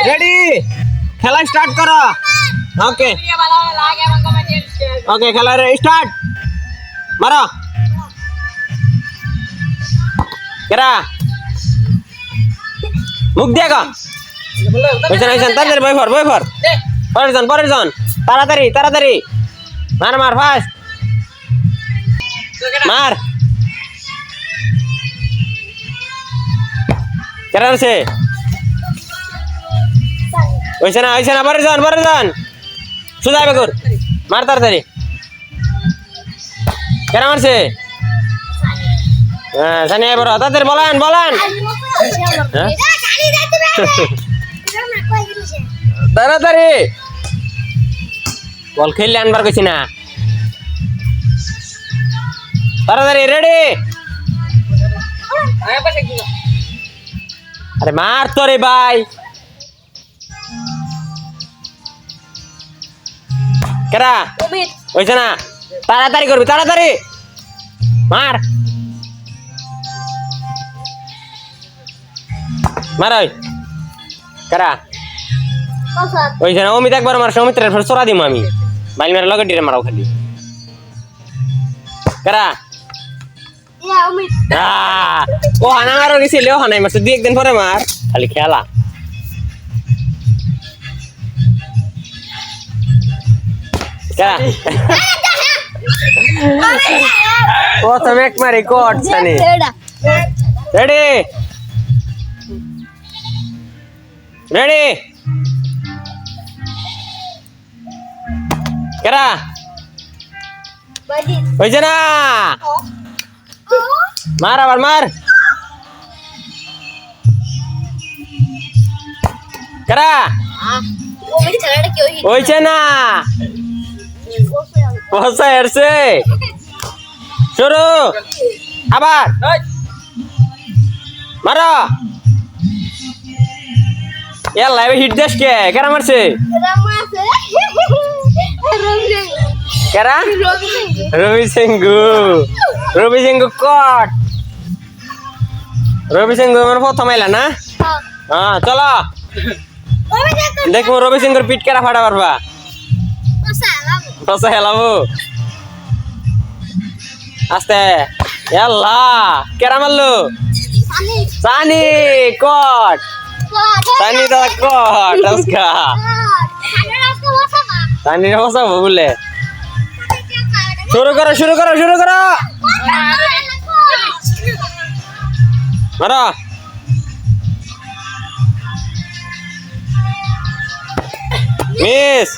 ready খেলা start করো ওকে ওকে খেলা স্টার্ট মারো কেরা মুখ দিয়ে গা ওইখানে ওইখানে তাড়াতাড়ি বই ফর পরের জন তাড়াতাড়ি মার ফাস্ট মার কেরা আছে ওইখানে পরের জন সুজা বেগুর মার তাড়াতাড়ি কেরা মারছে হ্যাঁ জানি এবার তাদের বলেন তাড়াতাড়ি বল খেললে আনবার কইছি না তাড়াতাড়ি রেডি আরে মার তো রে ভাই কেরা ওইছে না তাড়াতাড়ি করবি তাড়াতাড়ি মার ওই কারা ওইছে না অমিত একবার মারছে অমিতের ফের চড়া দিম আমি বাইল মেরে লগে ডিরে মারাও খালি কারা ও হানা মারো নিছিল ও হানাই মারছে দুই একদিন পরে মার খালি খেলা প্রথম এক মারি কোট সানি রেডি কেরা হয়েছে না মার আবার মার কেরা হয়েছে না বসা হেরছে শুরু আবার মারো ইয়াল্লা এবার হিট দেশ কে কেরা মারছে কেরা রবি সিংহু কট রবি সিংহু আমার প্রথম আইলা না হ্যাঁ চলো দেখবো রবি সিংহর পিট কেরা ফাটা পারবা পসা হেলাবো আস্তে ইয়াল্লা কেরা মারলো সানি কট সানি দাদা কট আজকা সানি বসাবো বলে শুরু করো মারো মিস